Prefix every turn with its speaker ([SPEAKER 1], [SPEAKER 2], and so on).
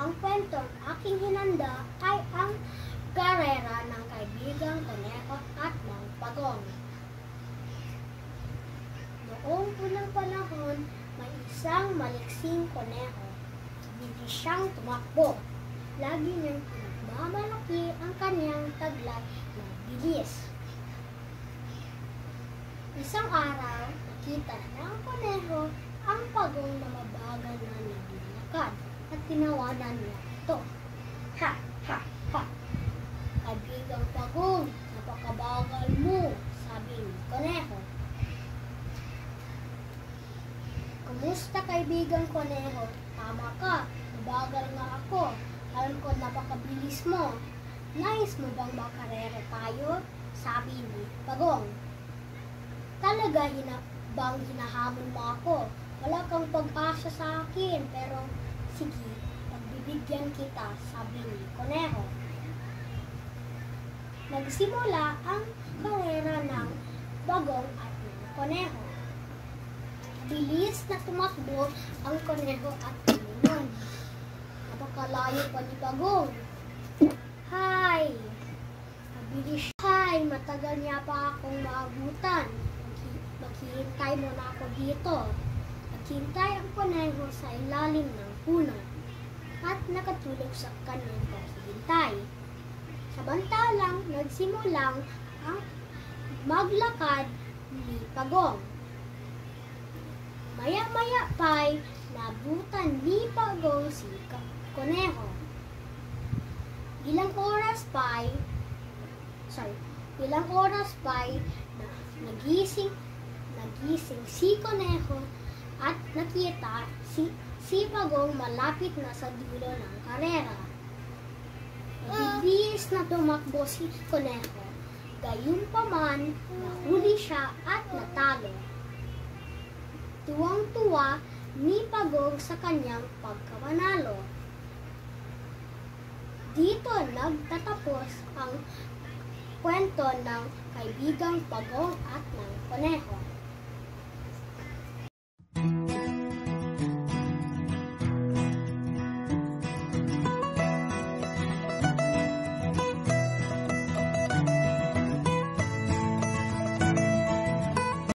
[SPEAKER 1] Ang kwentong aking hinanda ay ang karera ng kaibigang Koneho at ng Pagong. Noong unang panahon, may isang maliksing koneho. Bilis siyang tumakbo. Lagi niyang pinagmamalaki ang kanyang taglay na bilis. Isang araw, nakita ng koneho ang Pagong na mabagal na naglalakad at tinawanan niya ito. Ha! Ha! Ha! Kaibigang Pagong, napakabagal mo, sabi ni Koneho. Kumusta kaibigang Koneho? Tama ka, mabagal nga ako. Alam ko napakabilis mo. Nais mo bang makarera tayo? Sabi ni Pagong. Talaga bang hinahamon mo ako? Wala kang pag-asa sa akin, pero sige, pagbibigyan kita, sabi ni Koneho. Nagsimula ang karera ng Pagong at ng Koneho. Bilis na tumakbo ang Koneho at tumingon. Napakalayo pa ni Pagong. Hay! Mabilis. Hay! Matagal niya pa akong maabutan. Maghihintay muna ako dito. Naghintay ang Koneho sa ilalim ng puno at nakatulog sa kanyang paghihintay. Samantalang nagsimulang ang maglakad ni Pagong. Maya-maya pa'y nabutan ni Pagong si Koneho. Ilang oras pa'y nagising si Koneho at nakita si Pagong malapit na sa dulo ng karera. Mabilis na tumakbo si Koneho. Gayunpaman, nahuli siya at natalo. Tuwang-tuwa ni Pagong sa kanyang pagkapanalo. Dito nagtatapos ang kwento ng kaibigang Pagong at ng Koneho.